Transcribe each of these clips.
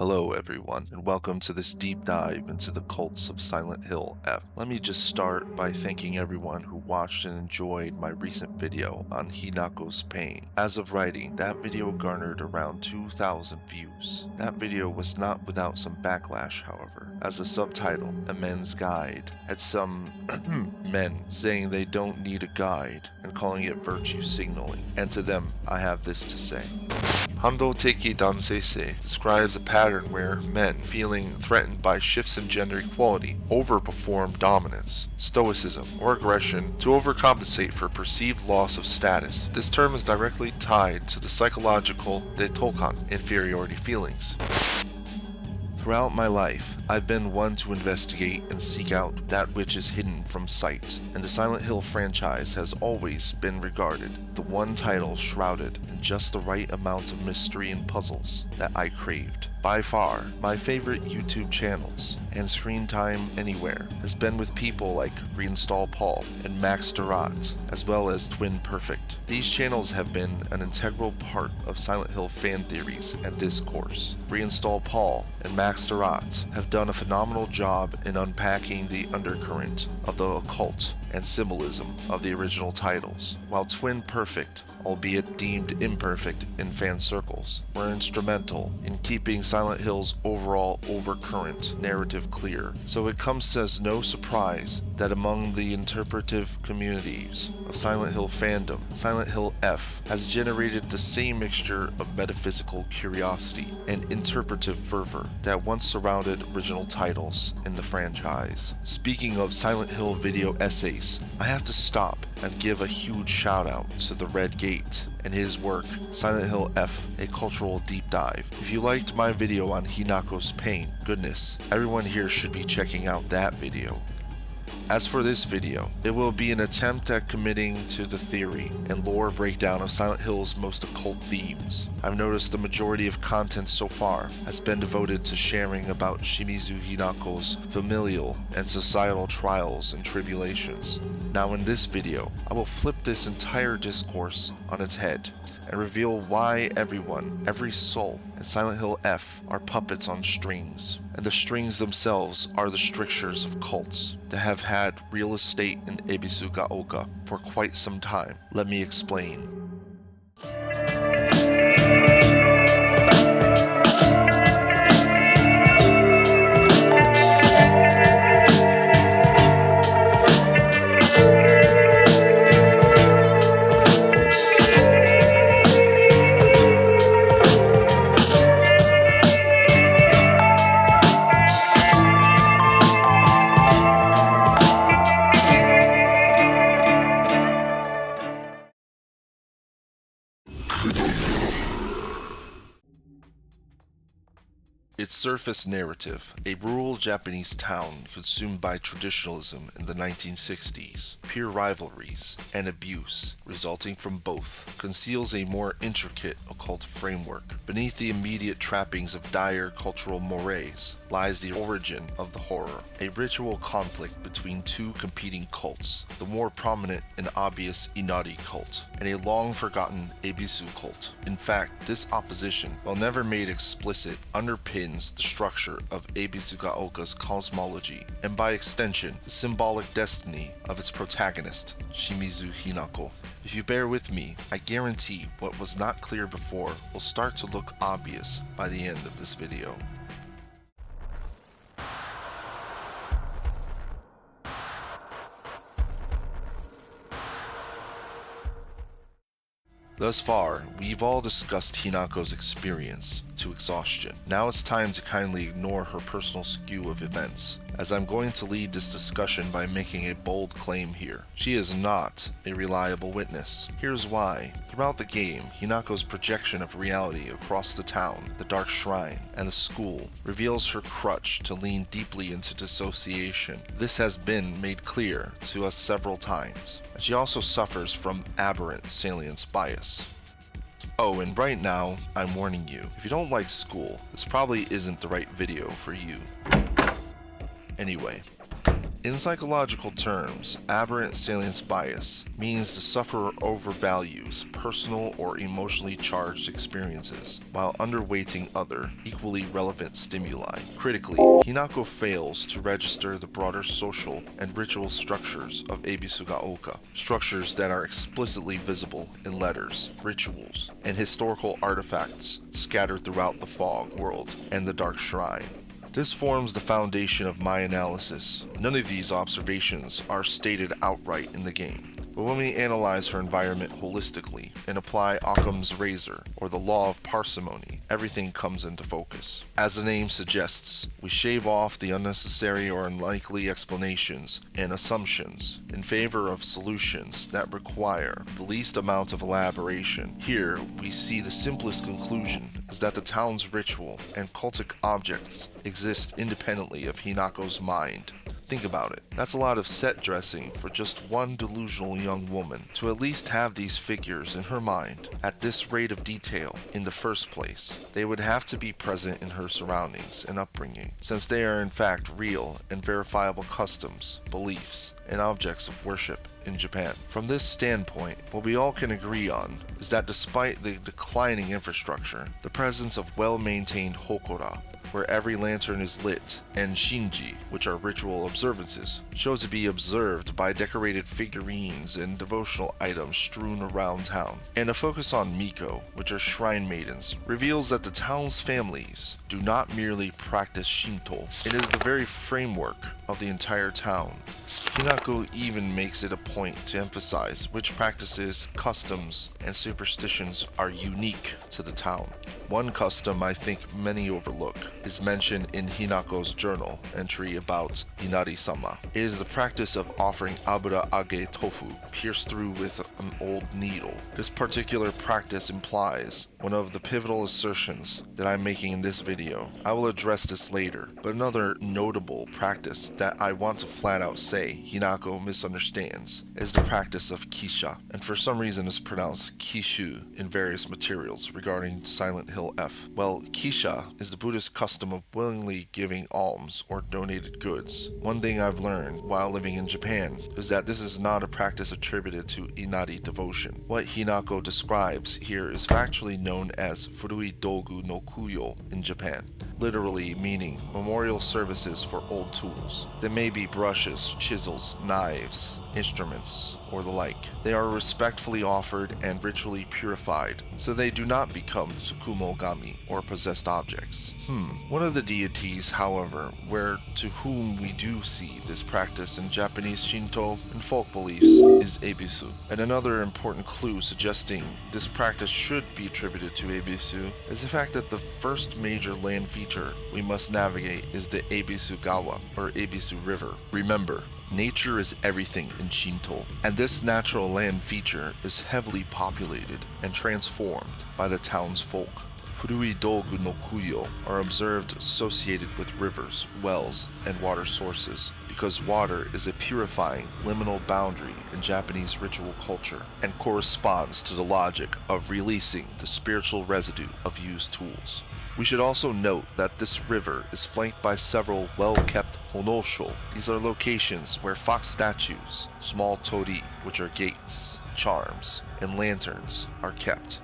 Hello everyone, and welcome to this deep dive into the cults of Silent Hill F. Let me just start by thanking everyone who watched and enjoyed my recent video on Hinako's pain. As of writing, that video garnered around 2,000 views. That video was not without some backlash, however, as the subtitle, A Men's Guide, had some men saying they don't need a guide and calling it virtue signaling. And to them, I have this to say. Hando Teki Dansei describes a pattern where men, feeling threatened by shifts in gender equality, overperform dominance, stoicism, or aggression to overcompensate for perceived loss of status. This term is directly tied to the psychological detokan, inferiority feelings. Throughout my life, I've been one to investigate and seek out that which is hidden from sight, and the Silent Hill franchise has always been regarded the one title shrouded in just the right amount of mystery and puzzles that I craved. By far, my favorite YouTube channels and screen time anywhere has been with people like Reinstall Paul and Max Durat, as well as Twin Perfect. These channels have been an integral part of Silent Hill fan theories and discourse. Reinstall Paul and Max Durat have done a phenomenal job in unpacking the undercurrent of the occult and symbolism of the original titles, while Twin Perfect, albeit deemed imperfect in fan circles, were instrumental in keeping Silent Hill's overall overcurrent narrative clear. So it comes as no surprise that among the interpretive communities of Silent Hill fandom, Silent Hill F has generated the same mixture of metaphysical curiosity and interpretive fervor that once surrounded original titles in the franchise. Speaking of Silent Hill video essays, I have to stop and give a huge shout out to the Red Gate and his work, Silent Hill F, a cultural deep dive. If you liked my video on Hinako's pain, goodness, everyone here should be checking out that video. As for this video, it will be an attempt at committing to the theory and lore breakdown of Silent Hill's most occult themes. I've noticed the majority of content so far has been devoted to sharing about Shimizu Hinako's familial and societal trials and tribulations. Now in this video, I will flip this entire discourse on its head and reveal why everyone, every soul in Silent Hill F are puppets on strings, and the strings themselves are the strictures of cults that have had real estate in Ebisugaoka for quite some time. Let me explain. Its surface narrative, a rural Japanese town consumed by traditionalism in the 1960s, peer rivalries, and abuse resulting from both, conceals a more intricate occult framework. Beneath the immediate trappings of dire cultural mores lies the origin of the horror, a ritual conflict between two competing cults, the more prominent and obvious Inari cult, and a long-forgotten Ebisu cult. In fact, this opposition, while never made explicit, underpins the structure of Ebisugaoka's cosmology, and by extension, the symbolic destiny of its protagonist, Shimizu Hinako. If you bear with me, I guarantee what was not clear before will start to look obvious by the end of this video. Thus far, we've all discussed Hinako's experience to exhaustion. Now it's time to kindly ignore her personal skew of events, as I'm going to lead this discussion by making a bold claim here. She is not a reliable witness. Here's why. Throughout the game, Hinako's projection of reality across the town, the dark shrine, and the school reveals her crutch to lean deeply into dissociation. This has been made clear to us several times. She also suffers from aberrant salience bias. Oh, and right now, I'm warning you, if you don't like school, this probably isn't the right video for you. Anyway, In psychological terms, aberrant salience bias means the sufferer overvalues personal or emotionally charged experiences while underweighting other, equally relevant stimuli. Critically, Hinako fails to register the broader social and ritual structures of Ebisu-ga-oka, structures that are explicitly visible in letters, rituals, and historical artifacts scattered throughout the fog world and the dark shrine. This forms the foundation of my analysis. None of these observations are stated outright in the game, but when we analyze her environment holistically and apply Occam's razor or the law of parsimony, everything comes into focus. As the name suggests, we shave off the unnecessary or unlikely explanations and assumptions in favor of solutions that require the least amount of elaboration. Here, we see the simplest conclusion is that the town's ritual and cultic objects exist independently of Hinako's mind. Think about it. That's a lot of set dressing for just one delusional young woman to at least have these figures in her mind at this rate of detail in the first place. They would have to be present in her surroundings and upbringing, since they are in fact real and verifiable customs, beliefs, and objects of worship in Japan. From this standpoint, what we all can agree on is that despite the declining infrastructure, the presence of well-maintained hokora, where every lantern is lit, and shinji, which are ritual observances, show to be observed by decorated figurines and devotional items strewn around town. And a focus on miko, which are shrine maidens, reveals that the town's families do not merely practice Shinto, it is the very framework of the entire town. Hinako even makes it a point to emphasize which practices, customs, and superstitions are unique to the town. One custom I think many overlook is mentioned in Hinako's journal entry about Inari-sama. It is the practice of offering abura age tofu pierced through with an old needle. This particular practice implies one of the pivotal assertions that I'm making in this video. I will address this later, but another notable practice that I want to flat out say Hinako misunderstands is the practice of kisha, and for some reason is pronounced kishu in various materials regarding Silent Hill F. Well, kisha is the Buddhist custom of willingly giving alms or donated goods. One thing I've learned while living in Japan is that this is not a practice attributed to Inari devotion. What Hinako describes here is factually known as furui dogu no kuyo in Japan, literally meaning memorial services for old tools. They may be brushes, chisels, knives, instruments, or the like. They are respectfully offered and ritually purified, so they do not become tsukumogami or possessed objects. One of the deities, however, to whom we do see this practice in Japanese Shinto and folk beliefs is Ebisu. And another important clue suggesting this practice should be attributed to Ebisu is the fact that the first major land feature we must navigate is the Ebisu-gawa, or Ebisu River. Remember, nature is everything in Shinto, and this natural land feature is heavily populated and transformed by the townsfolk. Furui dogu no kuyo are observed associated with rivers, wells, and water sources, because water is a purifying liminal boundary in Japanese ritual culture and corresponds to the logic of releasing the spiritual residue of used tools. We should also note that this river is flanked by several well-kept honosho. These are locations where fox statues, small tori, which are gates, charms, and lanterns, are kept.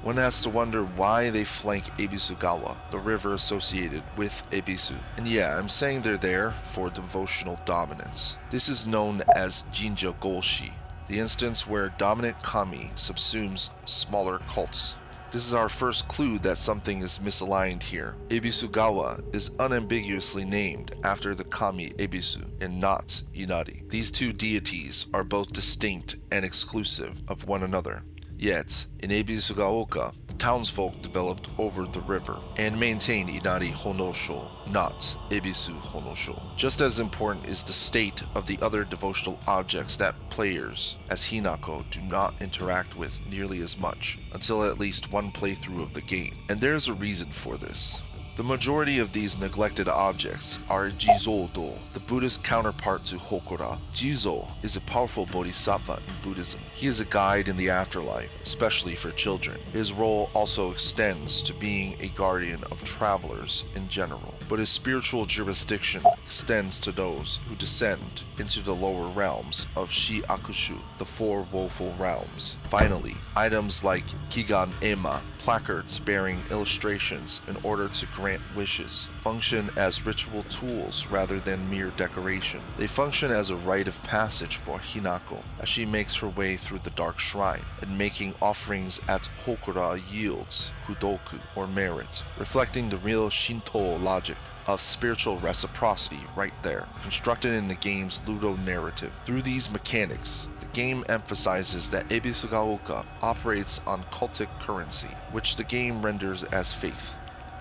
One has to wonder why they flank Ebisu-gawa, the river associated with Ebisu. And yeah, I'm saying they're there for devotional dominance. This is known as Jinja Golshi, the instance where dominant kami subsumes smaller cults. This is our first clue that something is misaligned here. Ebisu-gawa is unambiguously named after the kami Ebisu and not Inari. These two deities are both distinct and exclusive of one another. Yet, in Ebisu-gaoka, the townsfolk developed over the river and maintained Inari Honosho, not Ebisu Honosho. Just as important is the state of the other devotional objects that players, as Hinako, do not interact with nearly as much until at least one playthrough of the game. And there's a reason for this. The majority of these neglected objects are Jizo-do, the Buddhist counterpart to Hokora. Jizo is a powerful bodhisattva in Buddhism. He is a guide in the afterlife, especially for children. His role also extends to being a guardian of travelers in general, but his spiritual jurisdiction extends to those who descend into the lower realms of Shi-akushu, the four woeful realms. Finally, items like Kigan Ema, placards bearing illustrations in order to grant wishes, function as ritual tools rather than mere decoration. They function as a rite of passage for Hinako as she makes her way through the dark shrine, and making offerings at Hokora yields kudoku, or merit, reflecting the real Shinto logic of spiritual reciprocity right there, constructed in the game's Ludo narrative. Through these mechanics, the game emphasizes that Ebisugaoka operates on cultic currency, which the game renders as faith.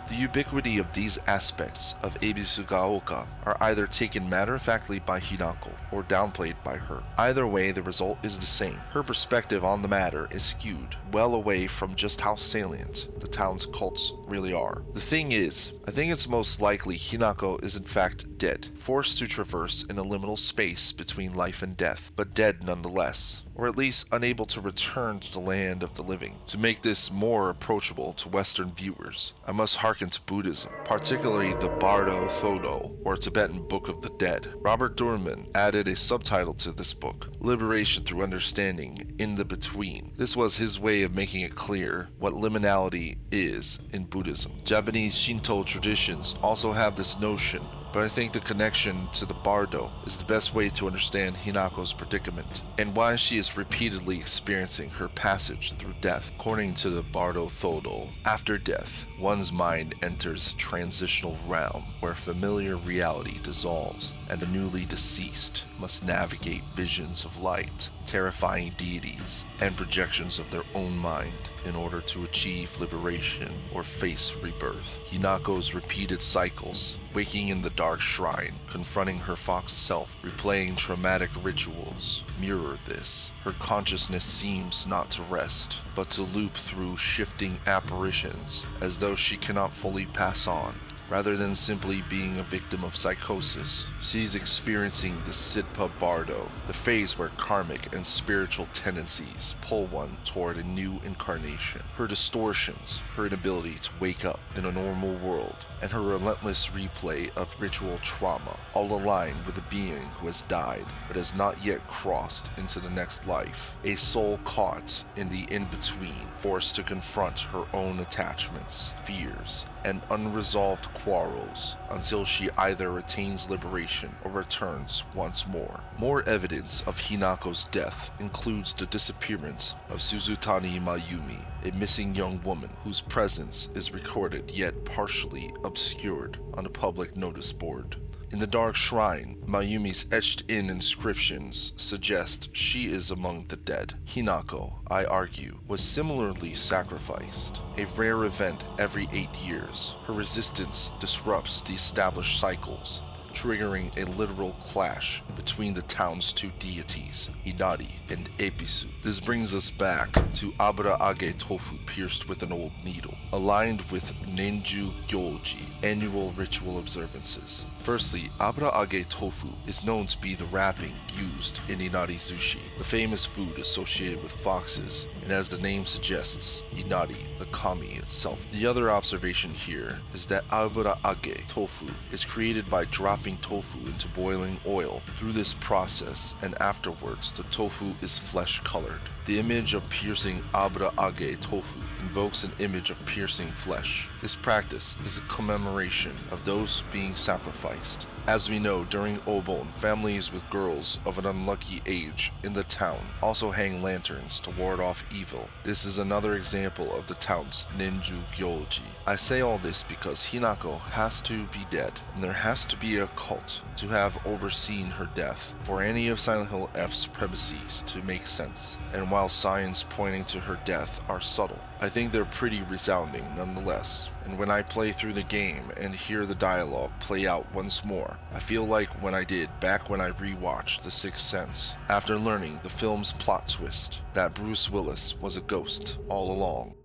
The ubiquity of these aspects of Ebisugaoka are either taken matter-of-factly by Hinako or downplayed by her. Either way, the result is the same. Her perspective on the matter is skewed well away from just how salient the town's cults really are. The thing is, I think it's most likely Hinako is in fact dead, forced to traverse in a liminal space between life and death, but dead nonetheless, or at least unable to return to the land of the living. To make this more approachable to Western viewers, I must hearken to Buddhism, particularly the Bardo Thodo, or Tibetan Book of the Dead. Robert Durman added a subtitle to this book, Liberation Through Understanding in the Between. This was his way of making it clear what liminality is in Buddhism. Japanese Shinto traditions also have this notion, but I think the connection to the Bardo is the best way to understand Hinako's predicament, and why she is repeatedly experiencing her passage through death. According to the Bardo Thodo, after death, one's mind enters a transitional realm where familiar reality dissolves, and the newly deceased must navigate visions of light, terrifying deities, and projections of their own mind in order to achieve liberation or face rebirth. Hinako's repeated cycles, waking in the dark shrine, confronting her fox self, replaying traumatic rituals, mirror this. Her consciousness seems not to rest, but to loop through shifting apparitions, as though she cannot fully pass on. Rather than simply being a victim of psychosis, she's experiencing the Sidpa Bardo, the phase where karmic and spiritual tendencies pull one toward a new incarnation. Her distortions, her inability to wake up in a normal world, and her relentless replay of ritual trauma all align with a being who has died but has not yet crossed into the next life. A soul caught in the in-between, forced to confront her own attachments, fears, and unresolved quarrels until she either attains liberation or returns once more. More evidence of Hinako's death includes the disappearance of Suzutani Mayumi, a missing young woman whose presence is recorded yet partially obscured on a public notice board. In the dark shrine, Mayumi's etched-in inscriptions suggest she is among the dead. Hinako, I argue, was similarly sacrificed, a rare event every 8 years. Her resistance disrupts the established cycles, triggering a literal clash between the town's two deities, Inari and Ebisu. This brings us back to Abura-age tofu pierced with an old needle, aligned with Nenju Gyoji, annual ritual observances. Firstly, Abura-age tofu is known to be the wrapping used in Inari sushi, the famous food associated with foxes, and as the name suggests, Inari, the kami itself. The other observation here is that Abura-age tofu is created by dropping tofu into boiling oil. Through this process, and afterwards, the tofu is flesh-colored. The image of piercing Abura-age tofu invokes an image of piercing flesh. This practice is a commemoration of those being sacrificed. As we know, during Obon, families with girls of an unlucky age in the town also hang lanterns to ward off evil. This is another example of the town's Nenju Gyoji. I say all this because Hinako has to be dead, and there has to be a cult to have overseen her death for any of Silent Hill F's premises to make sense. And while signs pointing to her death are subtle, I think they're pretty resounding nonetheless. And when I play through the game and hear the dialogue play out once more, I feel like when I did back when I rewatched The Sixth Sense, after learning the film's plot twist, that Bruce Willis was a ghost all along.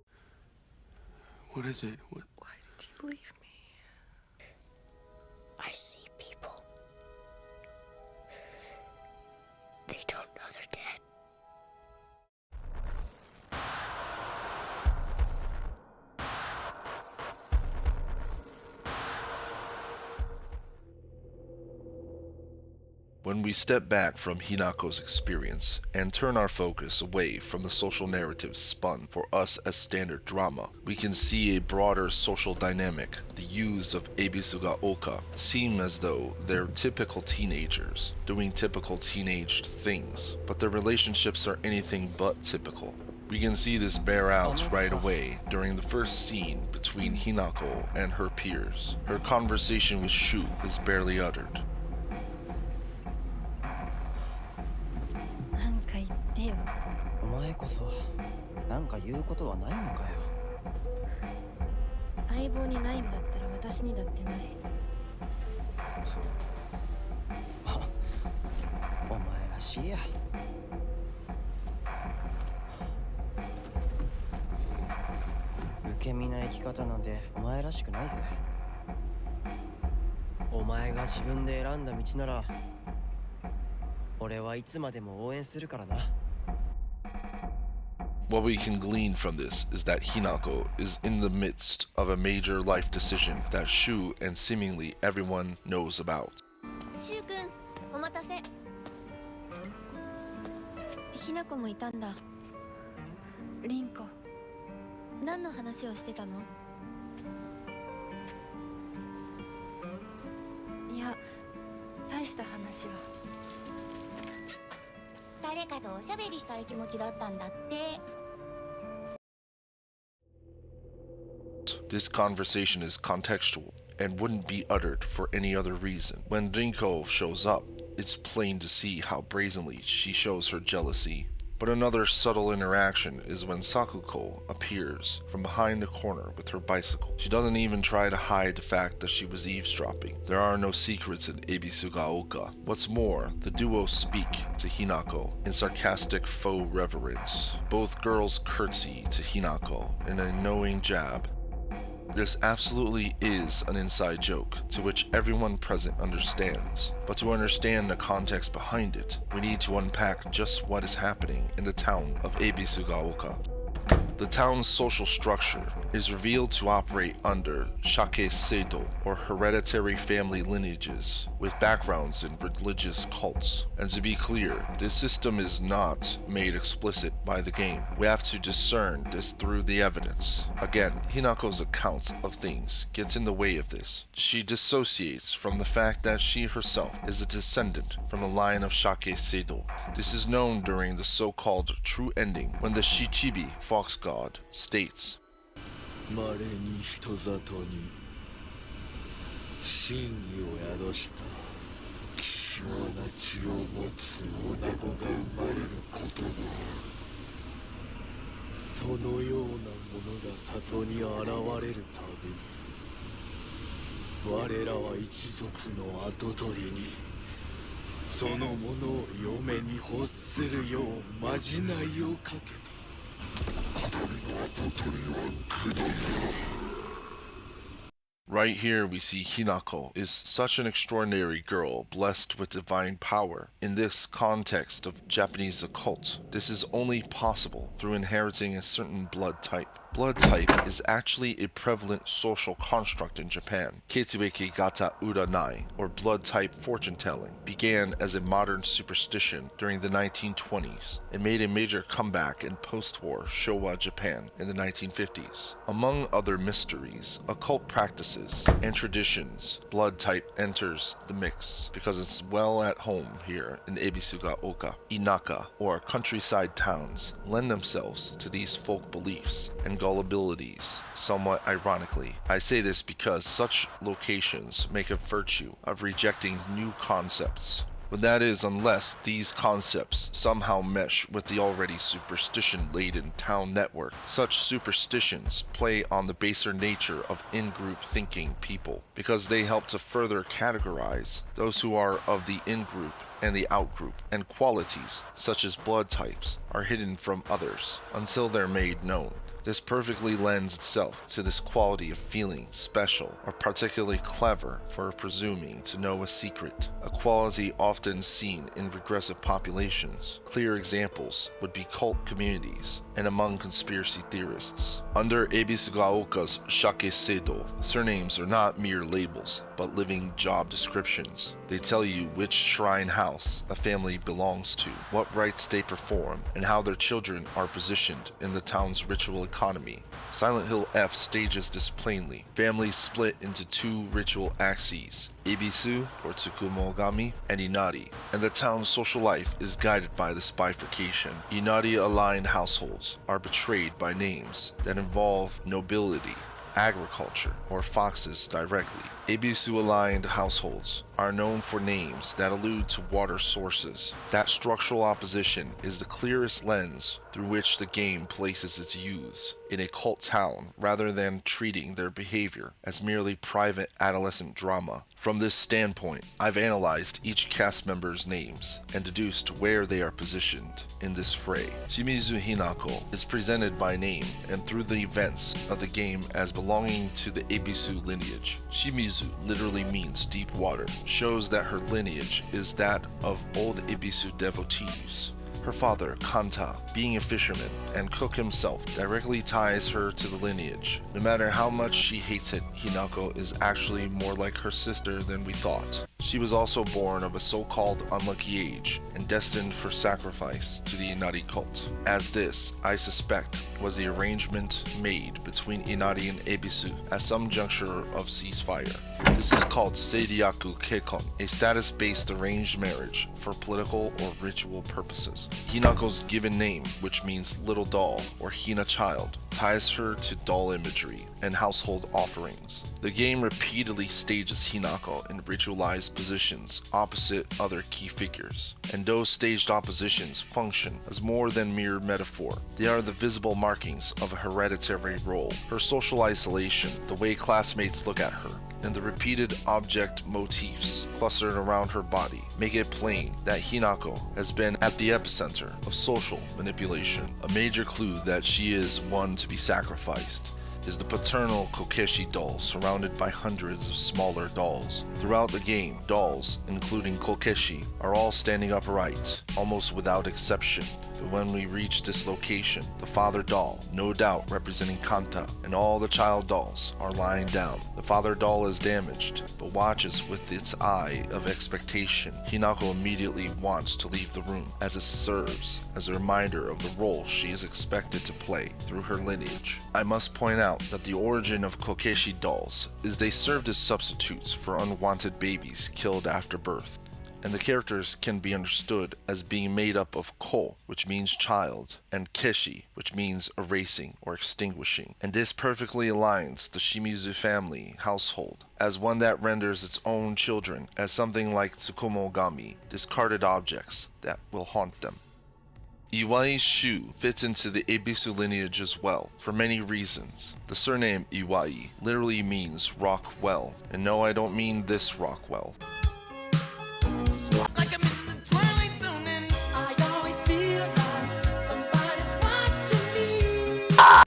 What is it? Why did you leave me? When we step back from Hinako's experience and turn our focus away from the social narratives spun for us as standard drama, we can see a broader social dynamic. The youths of Ebisugaoka seem as though they're typical teenagers, doing typical teenage things, but their relationships are anything but typical. We can see this bear out right away during the first scene between Hinako and her peers. Her conversation with Shu is barely uttered. なんか言ってよ。お前こそなんか言うことはないのかよ。相棒にないんだったら私にだってない。お前らしいや。受け身な生き方なんてお前らしくないぜ。お前が自分で選んだ道なら俺はいつまでも応援するからな。What we can glean from this is that Hinako is in the midst of a major life decision that Shu and seemingly everyone knows about. シュウ君、お待たせ。ひなこもいたんだ。リンコ。何の話をしてたの？いや、大した話は。誰かとおしゃべりしたい気持ちだったんだって。This conversation is contextual and wouldn't be uttered for any other reason. When Rinko shows up, it's plain to see how brazenly she shows her jealousy. But another subtle interaction is when Sakuko appears from behind a corner with her bicycle. She doesn't even try to hide the fact that she was eavesdropping. There are no secrets in Ebisugaoka. What's more, the duo speak to Hinako in sarcastic faux reverence. Both girls curtsy to Hinako in a knowing jab. This absolutely is an inside joke to which everyone present understands, but to understand the context behind it, we need to unpack just what is happening in the town of Ebisugaoka. The town's social structure is revealed to operate under shake seido, or hereditary family lineages, with backgrounds in religious cults. And to be clear, this system is not made explicit by the game. We have to discern this through the evidence. Again, Hinako's account of things gets in the way of this. She dissociates from the fact that she herself is a descendant from the line of shake seido. This is known during the so-called true ending, when the Shichibi fox god states, 稀に人里に真意を宿した希少な血を持つ女子が生まれることがある。そのようなものが里に現れるたびに我らは一族の跡取りにそのものを嫁に欲するようまじないをかけた。 Right here we see Hinako is such an extraordinary girl blessed with divine power. In this context of Japanese occult, this is only possible through inheriting a certain blood type. Blood type is actually a prevalent social construct in Japan. Ketsueki gata uranai, or blood type fortune telling, began as a modern superstition during the 1920s. It made a major comeback in post-war Showa Japan in the 1950s. Among other mysteries, occult practices, and traditions, blood type enters the mix because it's well at home here in Ebisugaoka. Inaka, or countryside towns, lend themselves to these folk beliefs and gullibilities. Somewhat ironically, I say this because such locations make a virtue of rejecting new concepts. But that is unless these concepts somehow mesh with the already superstition-laden town network. Such superstitions play on the baser nature of in-group thinking people, because they help to further categorize those who are of the in-group and the out-group, and qualities, such as blood types, are hidden from others until they're made known. This perfectly lends itself to this quality of feeling special or particularly clever for presuming to know a secret, a quality often seen in regressive populations. Clear examples would be cult communities and among conspiracy theorists. Under Ebisugaoka's Shake Seido, surnames are not mere labels, but living job descriptions. They tell you which shrine house a family belongs to, what rites they perform, and how their children are positioned in the town's ritual economy. Silent Hill F stages this plainly. Families split into two ritual axes, Ebisu, or Tsukumogami, and Inari, and the town's social life is guided by this bifurcation. Inari-aligned households are betrayed by names that involve nobility, agriculture, or foxes directly. Ebisu-aligned households are known for names that allude to water sources. That structural opposition is the clearest lens through which the game places its youths in a cult town rather than treating their behavior as merely private adolescent drama. From this standpoint, I've analyzed each cast member's names and deduced where they are positioned in this fray. Shimizu Hinako is presented by name and through the events of the game as belonging to the Ebisu lineage. Shimizu literally means deep water, shows that her lineage is that of old Ebisu devotees. Her father, Kanta, being a fisherman and cook himself, directly ties her to the lineage. No matter how much she hates it, Hinako is actually more like her sister than we thought. She was also born of a so-called unlucky age and destined for sacrifice to the Inari cult. As this, I suspect, was the arrangement made between Inari and Ebisu at some juncture of ceasefire. This is called Seiryaku Keikon, a status-based arranged marriage for political or ritual purposes. Hinako's given name, which means little doll or Hina child, ties her to doll imagery and household offerings. The game repeatedly stages Hinako in ritualized positions opposite other key figures, and those staged oppositions function as more than mere metaphor. They are the visible markings of a hereditary role. Her social isolation, the way classmates look at her, and the repeated object motifs clustered around her body make it plain that Hinako has been at the epicenter of social manipulation. A major clue that she is one to be sacrificed is the paternal Kokeshi doll surrounded by hundreds of smaller dolls. Throughout the game, dolls, including Kokeshi, are all standing upright, almost without exception. But when we reach this location, the father doll, no doubt representing Kanta, and all the child dolls are lying down. The father doll is damaged, but watches with its eye of expectation. Hinako immediately wants to leave the room, as it serves as a reminder of the role she is expected to play through her lineage. I must point out that the origin of Kokeshi dolls is they served as substitutes for unwanted babies killed after birth, and the characters can be understood as being made up of ko, which means child, and keshi, which means erasing or extinguishing. And this perfectly aligns the Shimizu family household as one that renders its own children as something like Tsukumogami, discarded objects that will haunt them. Iwai's Shu fits into the Ebisu lineage as well, for many reasons. The surname Iwai literally means rock well, and no, I don't mean this rock well. Like I'm in the twilight zone and I always feel like somebody's watching me.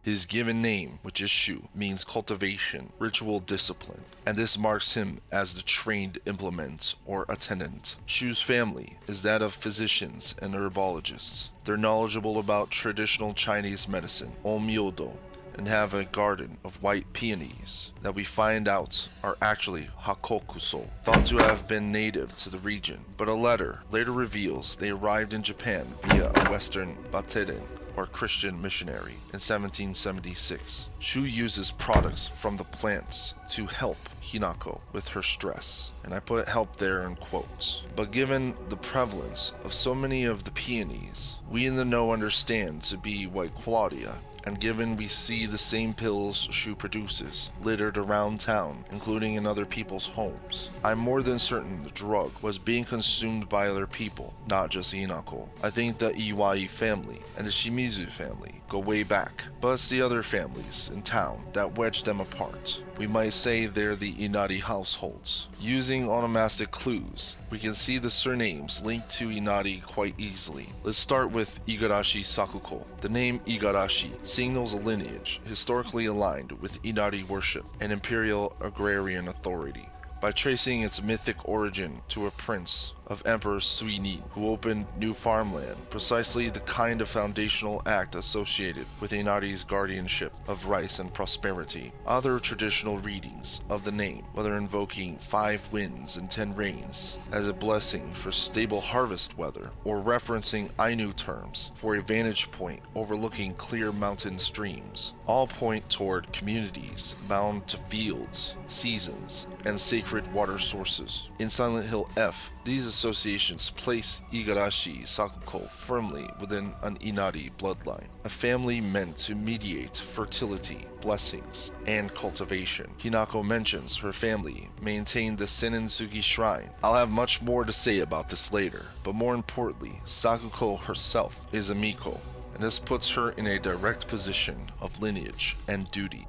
His given name, which is Shu, means cultivation, ritual discipline, and this marks him as the trained implement or attendant. Shu's family is that of physicians and herbologists. They're knowledgeable about traditional Chinese medicine, onmyodo, and have a garden of white peonies that we find out are actually hakokuso, thought to have been native to the region, but a letter later reveals they arrived in Japan via a Western Bateren, or Christian missionary, in 1776. Shu uses products from the plants to help Hinako with her stress, and I put help there in quotes. But given the prevalence of so many of the peonies, we in the know understand to be white Claudia, and given we see the same pills Shu produces littered around town, including in other people's homes, I'm more than certain the drug was being consumed by other people, not just Hinako. I think the Iwai family and the Shimizu family go way back, but it's the other families in town that wedge them apart. We might say they're the Inari households. Using onomastic clues, we can see the surnames linked to Inari quite easily. Let's start with Igarashi Sakuko. The name Igarashi signals a lineage historically aligned with Inari worship and imperial agrarian authority, by tracing its mythic origin to a prince of Emperor Suini, who opened new farmland, precisely the kind of foundational act associated with Inari's guardianship of rice and prosperity. Other traditional readings of the name, whether invoking 5 winds and 10 rains as a blessing for stable harvest weather, or referencing Ainu terms for a vantage point overlooking clear mountain streams, all point toward communities bound to fields, seasons, and sacred water sources. In Silent Hill F, these associations place Igarashi Sakuko firmly within an Inari bloodline, a family meant to mediate fertility, blessings, and cultivation. Hinako mentions her family maintained the Senensugi Shrine. I'll have much more to say about this later, but more importantly, Sakuko herself is a Miko, and this puts her in a direct position of lineage and duty.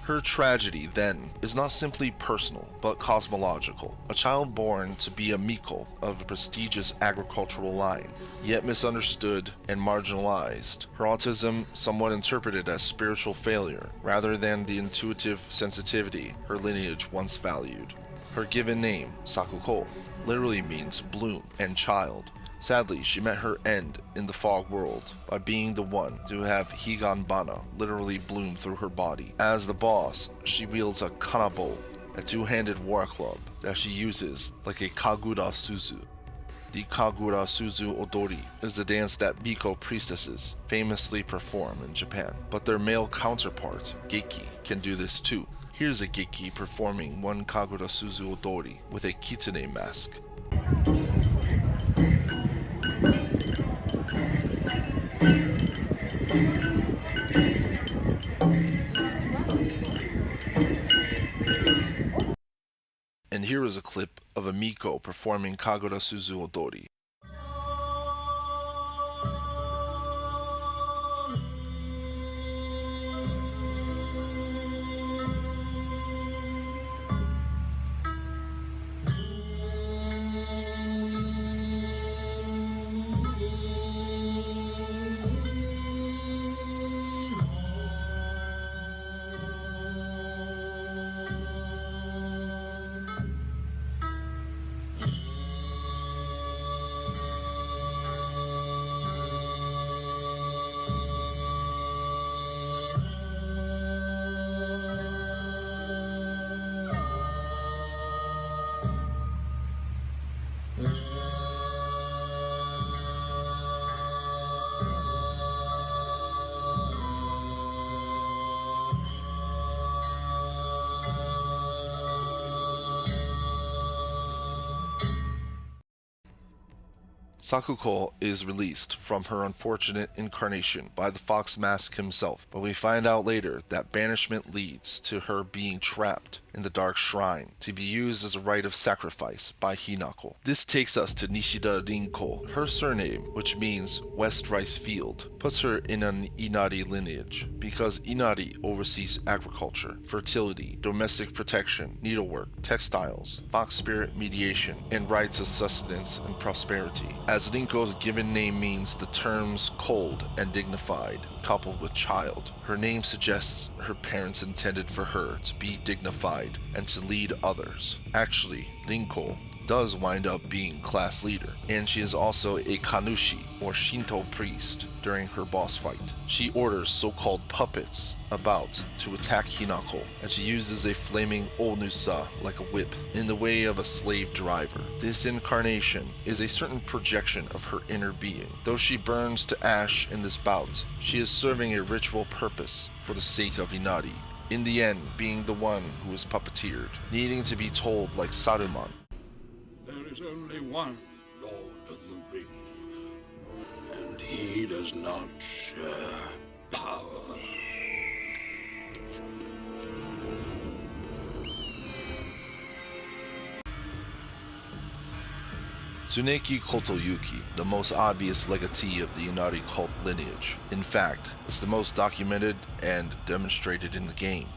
Her tragedy, then, is not simply personal, but cosmological. A child born to be a Miko of a prestigious agricultural line, yet misunderstood and marginalized. Her autism somewhat interpreted as spiritual failure, rather than the intuitive sensitivity her lineage once valued. Her given name, Sakuko, literally means bloom and child. Sadly, she met her end in the fog world by being the one to have Higanbana literally bloom through her body. As the boss, she wields a kanabo, a two-handed war club that she uses like a kagura suzu. The kagura suzu odori is a dance that Miko priestesses famously perform in Japan, but their male counterpart, Geiki, can do this too. Here's a Geiki performing one kagura suzu odori with a kitsune mask. And here is a clip of a Miko performing Kagura Suzu Odori. Sakuko is released from her unfortunate incarnation by the Fox Mask himself, but we find out later that banishment leads to her being trapped in the Dark Shrine to be used as a rite of sacrifice by Hinako. This takes us to Nishida Rinko. Her surname, which means West Rice Field, puts her in an Inari lineage because Inari oversees agriculture, fertility, domestic protection, needlework, textiles, fox spirit mediation, and rites of sustenance and prosperity. As Rinko's given name means the terms cold and dignified, coupled with child, her name suggests her parents intended for her to be dignified and to lead others. Actually, Rinko does wind up being class leader, and she is also a Kanushi, or Shinto priest, during her boss fight. She orders so-called puppets about to attack Hinako, and she uses a flaming onusa like a whip in the way of a slave driver. This incarnation is a certain projection of her inner being. Though she burns to ash in this bout, she is serving a ritual purpose for the sake of Inari, in the end being the one who is puppeteered, needing to be told like Saruman. There is only one Lord of the Ring, and he does not share power. Tsuneki Kotoyuki, the most obvious legatee of the Inari cult lineage. In fact, it's the most documented and demonstrated in the game.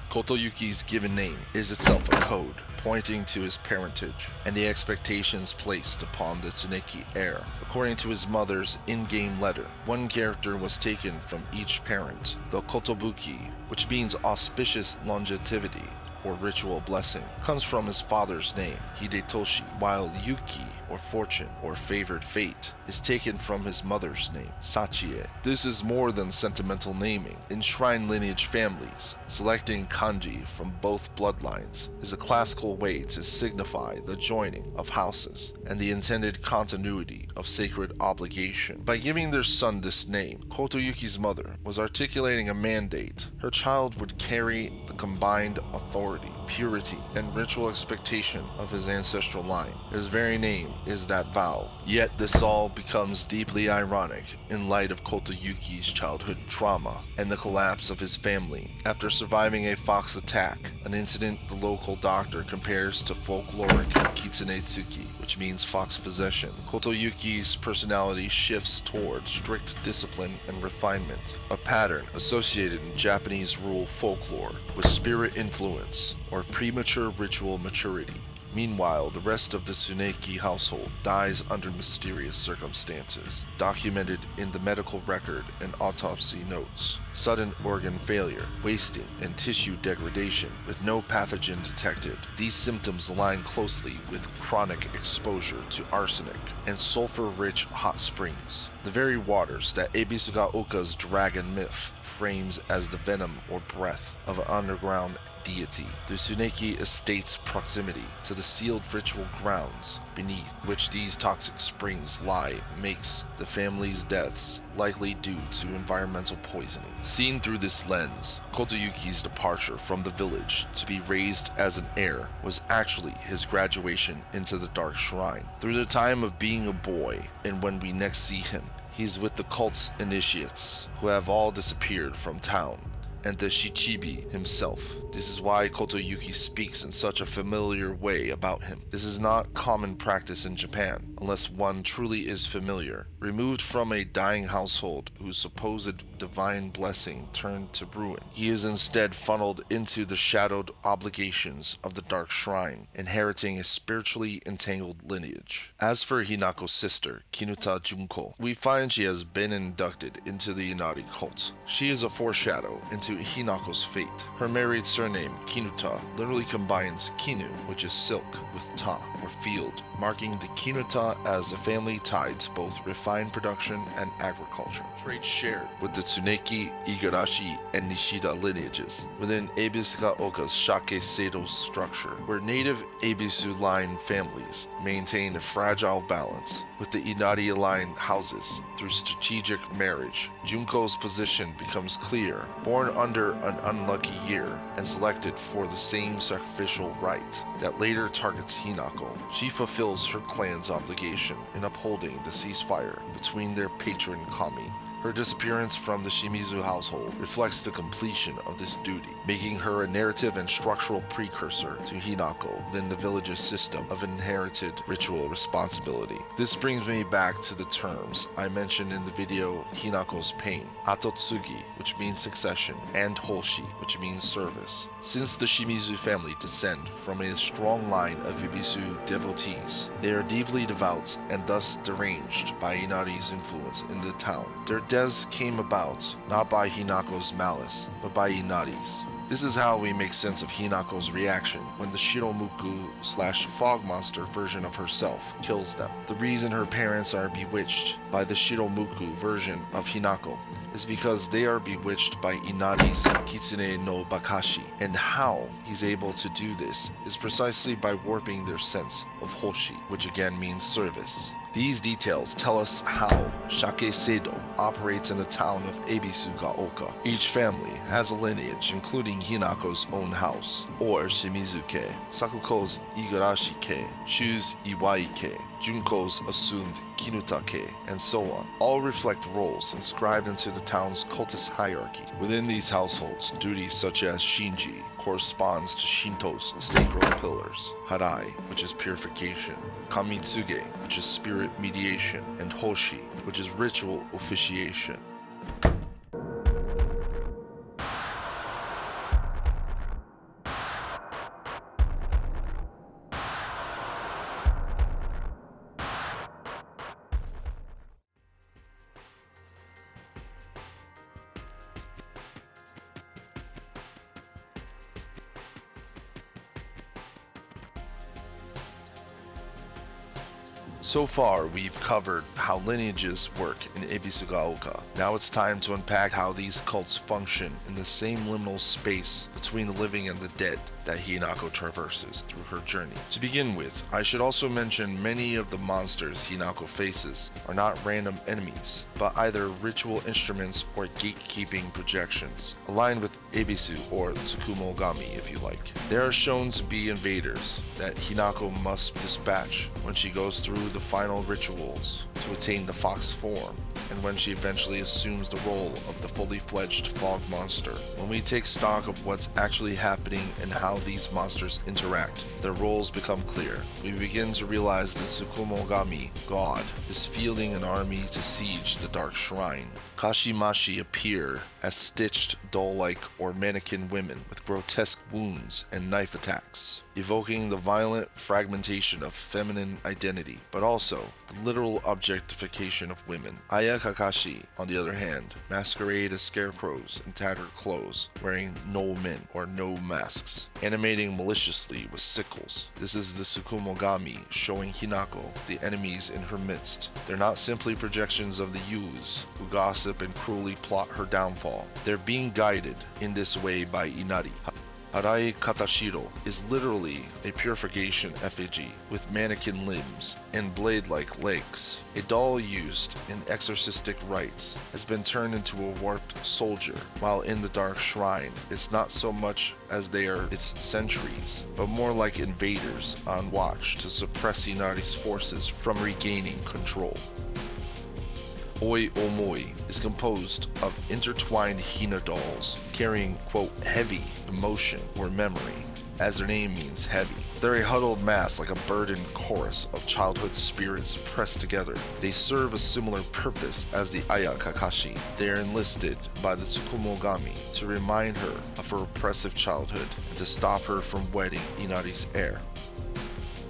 Kotoyuki's given name is itself a code, pointing to his parentage and the expectations placed upon the Tsuneki heir. According to his mother's in-game letter, one character was taken from each parent. The Kotobuki, which means auspicious longevity or ritual blessing, comes from his father's name, Hidetoshi, while Yuki, or fortune, or favored fate, is taken from his mother's name, Sachie. This is more than sentimental naming. In shrine lineage families, selecting kanji from both bloodlines is a classical way to signify the joining of houses and the intended continuity of sacred obligation. By giving their son this name, Kotoyuki's mother was articulating a mandate. Her child would carry the combined authority, purity, and ritual expectation of his ancestral line. His very name is that vow. Yet this all becomes deeply ironic in light of Kotoyuki's childhood trauma and the collapse of his family after surviving a fox attack, an incident the local doctor compares to folkloric kitsunetsuki, which means fox possession. Kotoyuki's personality shifts toward strict discipline and refinement, a pattern associated in Japanese rural folklore with spirit influence or premature ritual maturity. Meanwhile, the rest of the Tsuneki household dies under mysterious circumstances, documented in the medical record and autopsy notes. Sudden organ failure, wasting, and tissue degradation with no pathogen detected. These symptoms align closely with chronic exposure to arsenic and sulfur-rich hot springs, the very waters that Ebisugaoka's dragon myth frames as the venom or breath of an underground deity. The Tsuneki estate's proximity to the sealed ritual grounds beneath which these toxic springs lie makes the family's deaths likely due to environmental poisoning. Seen through this lens, Kotoyuki's departure from the village to be raised as an heir was actually his graduation into the Dark Shrine. Through the time of being a boy and when we next see him, he's with the cult's initiates, who have all disappeared from town, and the Shichibi himself. This is why Kotoyuki speaks in such a familiar way about him. This is not common practice in Japan, unless one truly is familiar. Removed from a dying household whose supposed divine blessing turned to ruin, he is instead funneled into the shadowed obligations of the Dark Shrine, inheriting a spiritually entangled lineage. As for Hinako's sister, Kinuta Junko, we find she has been inducted into the Inari cult. She is a foreshadow into Hinako's fate. Her married surname, Kinuta, literally combines kinu, which is silk, with ta, or field, marking the Kinuta as a family tied to both refined production and agriculture, traits shared with the Tsuneki, Igarashi, and Nishida lineages within Ebisugaoka's Shake Seido structure, where native Ebisu line families maintain a fragile balance with the Inari-aligned houses through strategic marriage. Junko's position becomes clear. Born under an unlucky year and selected for the same sacrificial rite that later targets Hinako, she fulfills her clan's obligation in upholding the ceasefire between their patron Kami. Her disappearance from the Shimizu household reflects the completion of this duty, making her a narrative and structural precursor to Hinako within the village's system of inherited ritual responsibility. This brings me back to the terms I mentioned in the video Hinako's Pain, Atotsugi, which means succession, and Hoshi, which means service. Since the Shimizu family descend from a strong line of Ebisu devotees, they are deeply devout and thus deranged by Inari's influence in the town. Their deaths came about not by Hinako's malice, but by Inari's. This is how we make sense of Hinako's reaction when the Shiromuku/fog monster version of herself kills them. The reason her parents are bewitched by the Shiromuku version of Hinako is because they are bewitched by Inari's Kitsune no Bakashi, and how he's able to do this is precisely by warping their sense of Hoshi, which again means service. These details tell us how Shake Seido operates in the town of Ebisugaoka. Each family has a lineage including Hinako's own house, or Shimizu-ke, Sakuko's Igarashi-ke, Shu's Iwai-ke, Junko's assumed Kinuta-ke, and so on. All reflect roles inscribed into the town's cultist hierarchy. Within these households, duties such as Shinji corresponds to Shinto's sacral pillars, Harai, which is purification, Kamitsuge, which is spirit mediation, and Hoshi, which is ritual officiation. So far, we've covered how lineages work in Ebisugaoka. Now it's time to unpack how these cults function in the same liminal space between the living and the dead that Hinako traverses through her journey. To begin with, I should also mention many of the monsters Hinako faces are not random enemies, but either ritual instruments or gatekeeping projections, aligned with Ebisu or Tsukumogami if you like. They are shown to be invaders that Hinako must dispatch when she goes through the final rituals to attain the fox form, and when she eventually assumes the role of the fully fledged fog monster. When we take stock of what's actually happening and how these monsters interact, their roles become clear. We begin to realize that Tsukumogami, God, is fielding an army to siege the Dark Shrine. Kashimashi appear as stitched, doll-like or mannequin women with grotesque wounds and knife attacks, evoking the violent fragmentation of feminine identity, but also the literal objectification of women. Aya Kakashi, on the other hand, masquerade as scarecrows in tattered clothes, wearing no men or no masks, animating maliciously with sickles. This is the Tsukumogami showing Hinako the enemies in her midst. They're not simply projections of the Yus who gossip and cruelly plot her downfall. They're being guided in this way by Inari. Harai Katashiro is literally a purification effigy with mannequin limbs and blade-like legs. A doll used in exorcistic rites has been turned into a warped soldier, while in the Dark Shrine it's not so much as they are its sentries, but more like invaders on watch to suppress Inari's forces from regaining control. Oi Omoi is composed of intertwined Hina dolls carrying, quote, heavy emotion or memory, as their name means heavy. They're a huddled mass like a burdened chorus of childhood spirits pressed together. They serve a similar purpose as the Aya Kakashi. They are enlisted by the Tsukumogami to remind her of her oppressive childhood and to stop her from wedding Inari's heir.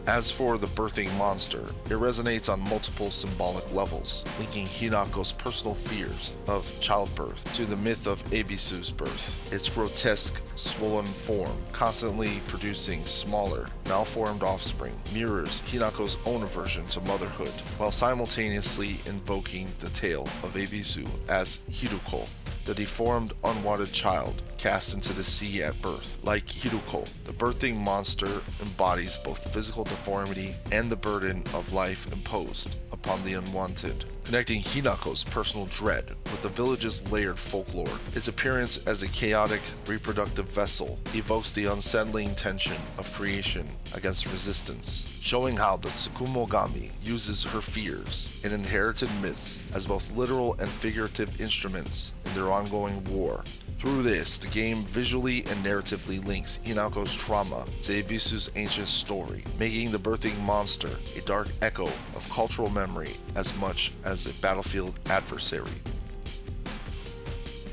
As for the birthing monster, it resonates on multiple symbolic levels, linking Hinako's personal fears of childbirth to the myth of Ebisu's birth. Its grotesque, swollen form, constantly producing smaller, malformed offspring, mirrors Hinako's own aversion to motherhood, while simultaneously invoking the tale of Ebisu as Hiruko, the deformed, unwanted child cast into the sea at birth. Like Hiruko, the birthing monster embodies both physical deformity and the burden of life imposed upon the unwanted, connecting Hinako's personal dread with the village's layered folklore. Its appearance as a chaotic, reproductive vessel evokes the unsettling tension of creation against resistance, showing how the Tsukumogami uses her fears and inherited myths as both literal and figurative instruments in their ongoing war. Through this, the game visually and narratively links Hinako's trauma to Ebisu's ancient story, making the birthing monster a dark echo of cultural memory as much as a battlefield adversary.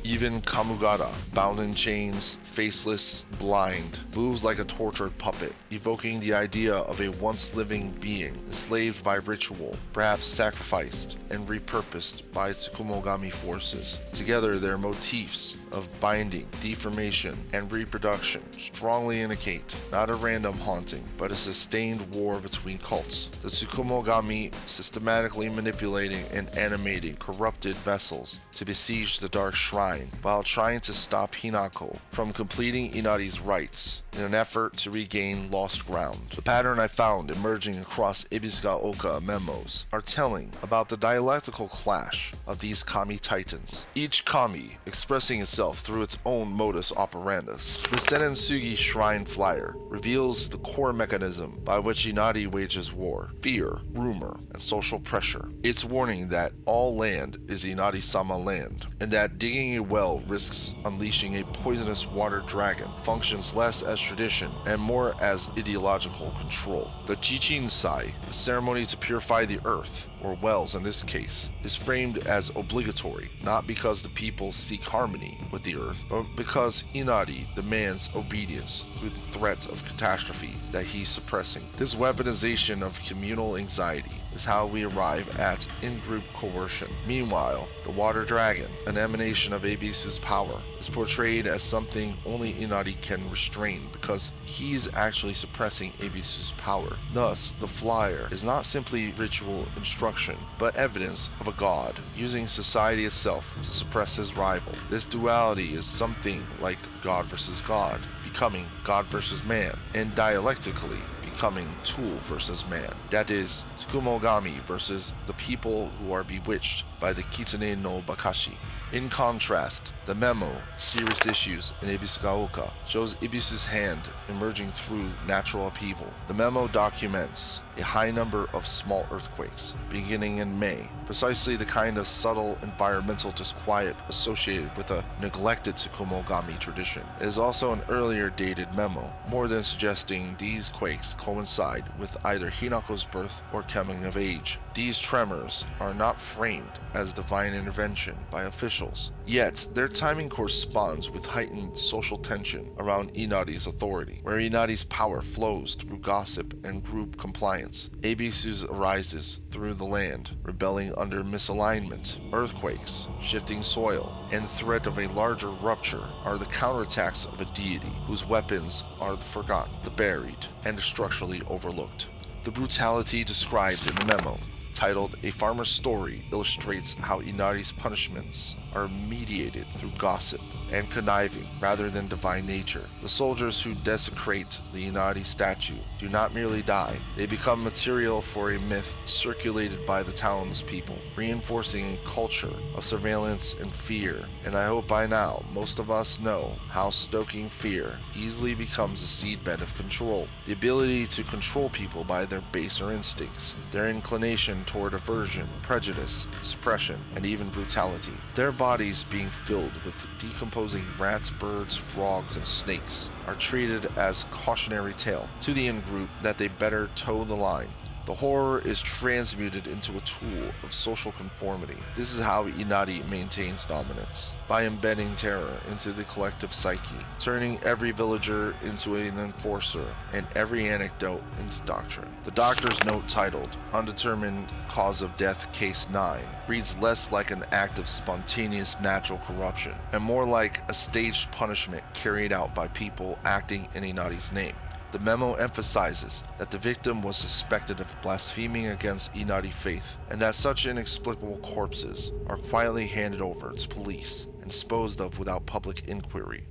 Even Kamugara, bound in chains, faceless, blind, moves like a tortured puppet, evoking the idea of a once living being enslaved by ritual, perhaps sacrificed and repurposed by Tsukumogami forces. Together, their motifs of binding, deformation, and reproduction strongly indicate not a random haunting, but a sustained war between cults. The Tsukumogami systematically manipulating and animating corrupted vessels to besiege the Dark Shrine, while trying to stop Hinako from completing Inari's rites in an effort to regain lost ground. The pattern I found emerging across Ebisugaoka memos are telling about the dialectical clash of these kami titans, each kami expressing itself through its own modus operandus. The Senensugi Shrine Flyer reveals the core mechanism by which Inari wages war: fear, rumor, and social pressure. It's warning that all land is Inari-sama land, and that digging a well risks unleashing a poisonous water dragon functions less as tradition and more as ideological control. The Jichinsai, a ceremony to purify the earth, or wells in this case, is framed as obligatory, not because the people seek harmony with the earth, but because Inari demands obedience through the threat of catastrophe that he's suppressing. This weaponization of communal anxiety is how we arrive at in-group coercion. Meanwhile, the water dragon, an emanation of Ebisu's power, is portrayed as something only Inari can restrain because he's actually suppressing Ebisu's power. Thus, the flyer is not simply ritual instruction, but evidence of a god using society itself to suppress his rival. This duality is something like God versus God, becoming God versus man, and dialectically becoming tool versus man. That is, Tsukumogami versus the people who are bewitched by the Kitsune no Bakashi. In contrast, the memo, Serious Issues in Ebisugaoka, shows Ebisu's hand emerging through natural upheaval. The memo documents a high number of small earthquakes, beginning in May, precisely the kind of subtle environmental disquiet associated with a neglected Tsukumogami tradition. It is also an earlier dated memo, more than suggesting these quakes coincide with either Hinako's birth or coming of age. These tremors are not framed as divine intervention by officials, yet their timing corresponds with heightened social tension around Inari's authority, where Inari's power flows through gossip and group compliance. Ebisu's arises through the land, rebelling under misalignment. Earthquakes, shifting soil, and threat of a larger rupture are the counterattacks of a deity whose weapons are the forgotten, the buried, and the structurally overlooked. The brutality described in the memo, titled A Farmer's Story, illustrates how Inari's punishments are mediated through gossip and conniving rather than divine nature. The soldiers who desecrate the Inari statue do not merely die, they become material for a myth circulated by the townspeople, reinforcing a culture of surveillance and fear. And I hope by now most of us know how stoking fear easily becomes a seedbed of control. The ability to control people by their baser instincts, their inclination toward aversion, prejudice, suppression, and even brutality. Their bodies being filled with decomposing rats, birds, frogs, and snakes are treated as cautionary tale to the in-group that they better toe the line. The horror is transmuted into a tool of social conformity. This is how Inari maintains dominance, by embedding terror into the collective psyche, turning every villager into an enforcer and every anecdote into doctrine. The doctor's note titled Undetermined Cause of Death Case 9 reads less like an act of spontaneous natural corruption and more like a staged punishment carried out by people acting in Inari's name. The memo emphasizes that the victim was suspected of blaspheming against Inari faith, and that such inexplicable corpses are quietly handed over to police and disposed of without public inquiry.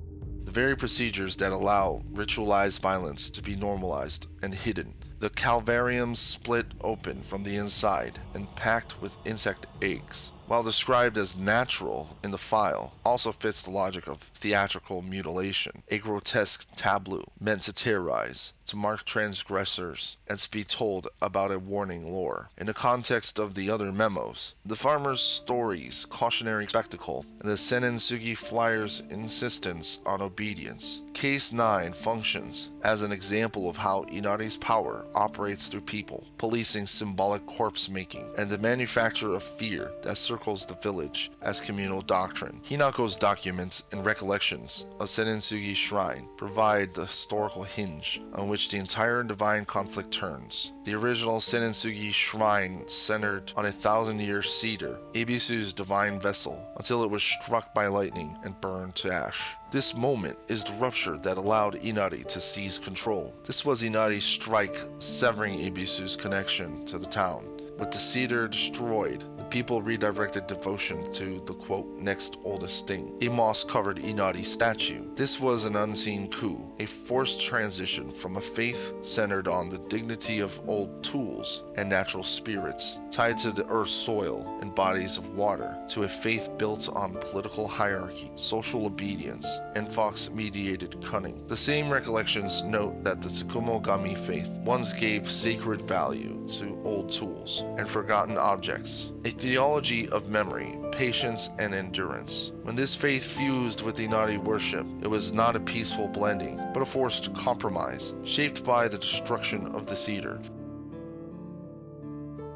The very procedures that allow ritualized violence to be normalized and hidden. The calvarium split open from the inside and packed with insect eggs, while described as natural in the file, also fits the logic of theatrical mutilation, a grotesque tableau meant to terrorize, to mark transgressors, and to be told about a warning lore. In the context of the other memos, the farmer's story's cautionary spectacle, and the Senensugi flyer's insistence on obedience, Case 9 functions as an example of how Inari's power operates through people, policing symbolic corpse making, and the manufacture of fear that circles the village as communal doctrine. Hinako's documents and recollections of Senensugi Shrine provide the historical hinge on which the entire divine conflict turns. The original Senensugi Shrine centered on a 1,000-year cedar, Ebisu's divine vessel, until it was struck by lightning and burned to ash. This moment is the rupture that allowed Inari to seize control. This was Inari's strike severing Ebisu's connection to the town. With the cedar destroyed, the people redirected devotion to the quote, next oldest thing, a moss-covered Inari statue. This was an unseen coup, a forced transition from a faith centered on the dignity of old tools and natural spirits, tied to the earth's soil and bodies of water, to a faith built on political hierarchy, social obedience, and fox-mediated cunning. The same recollections note that the Tsukumogami faith once gave sacred value to old tools and forgotten objects, a theology of memory, patience, and endurance. When this faith fused with Inari worship, it was not a peaceful blending, but a forced compromise, shaped by the destruction of the cedar.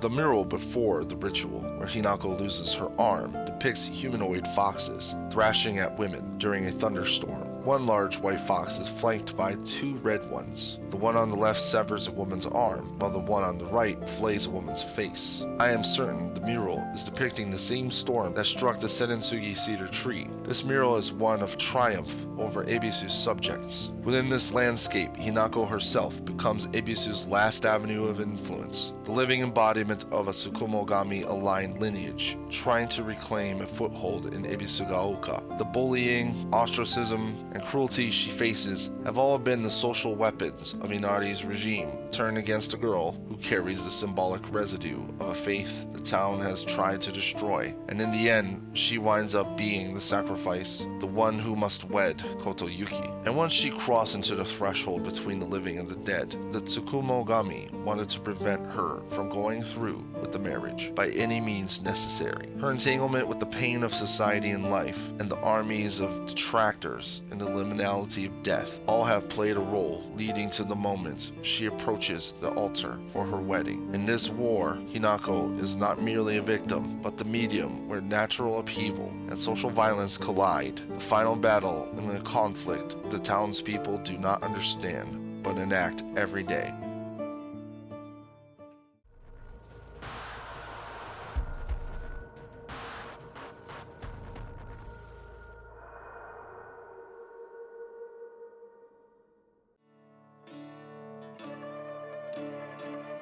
The mural before the ritual, where Hinako loses her arm, depicts humanoid foxes thrashing at women during a thunderstorm. One large white fox is flanked by two red ones. The one on the left severs a woman's arm, while the one on the right flays a woman's face. I am certain the mural is depicting the same storm that struck the Senensugi cedar tree. This mural is one of triumph over Ebisu's subjects. Within this landscape, Hinako herself becomes Ebisu's last avenue of influence, the living embodiment of a Tsukumogami-aligned lineage, trying to reclaim a foothold in Ebisugaoka. The bullying, ostracism, and cruelty she faces have all been the social weapons of Inari's regime, turned against a girl who carries the symbolic residue of a faith the town has tried to destroy, and in the end, she winds up being the sacrifice, the one who must wed Kotoyuki. And once she crossed into the threshold between the living and the dead, the Tsukumogami wanted to prevent her from going through with the marriage by any means necessary. Her entanglement with the pain of society and life, and the armies of detractors in the liminality of death, all have played a role leading to the moment she approaches the altar for her wedding. In this war, Hinako is not merely a victim, but the medium where natural upheaval and social violence collide, the final battle in a conflict the townspeople do not understand, but enact every day.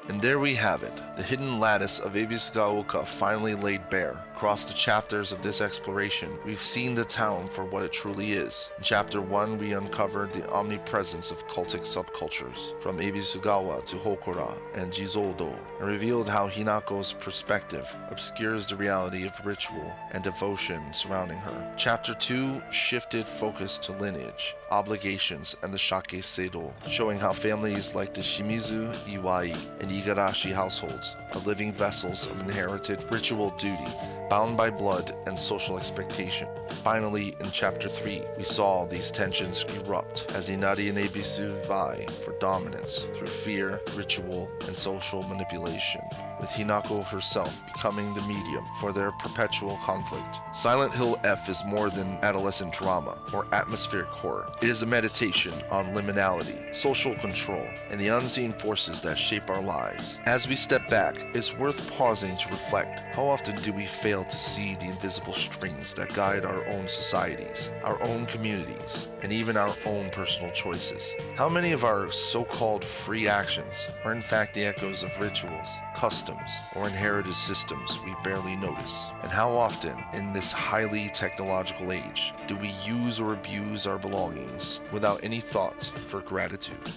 And there we have it, the hidden lattice of Ebisugaoka finally laid bare. Across the chapters of this exploration, we've seen the town for what it truly is. In Chapter 1, we uncovered the omnipresence of cultic subcultures, from Ebisugawa to Hokora and Jizodo, and revealed how Hinako's perspective obscures the reality of ritual and devotion surrounding her. Chapter 2 shifted focus to lineage, obligations, and the Shake Seido, showing how families like the Shimizu, Iwai, and Igarashi households are living vessels of inherited ritual duty, bound by blood and social expectation. Finally, in Chapter 3, we saw these tensions erupt as Inari and Ebisu vie for dominance through fear, ritual, and social manipulation, with Hinako herself becoming the medium for their perpetual conflict. Silent Hill F is more than adolescent drama or atmospheric horror. It is a meditation on liminality, social control, and the unseen forces that shape our lives. As we step back, it's worth pausing to reflect. How often do we fail to see the invisible strings that guide our own societies, our own communities, and even our own personal choices? How many of our so-called free actions are in fact the echoes of rituals, customs, or inherited systems we barely notice? And how often, in this highly technological age, do we use or abuse our belongings without any thought for gratitude?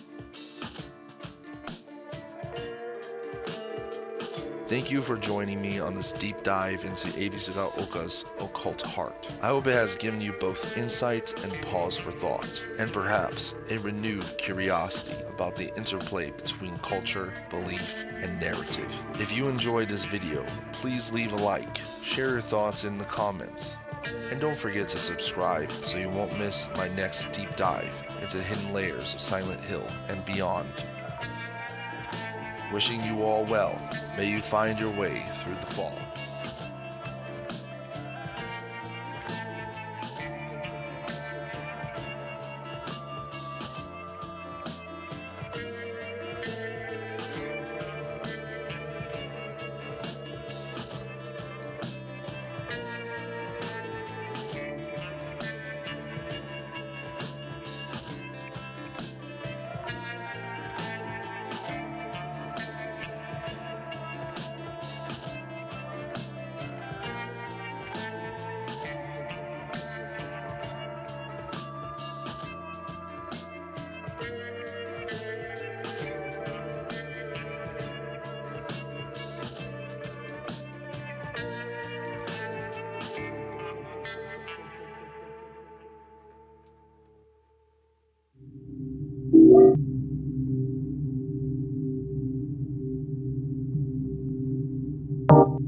Thank you for joining me on this deep dive into Ebisugaoka's occult heart. I hope it has given you both insight and pause for thought, and perhaps a renewed curiosity about the interplay between culture, belief, and narrative. If you enjoyed this video, please leave a like, share your thoughts in the comments, and don't forget to subscribe so you won't miss my next deep dive into hidden layers of Silent Hill and beyond. Wishing you all well, may you find your way through the fall.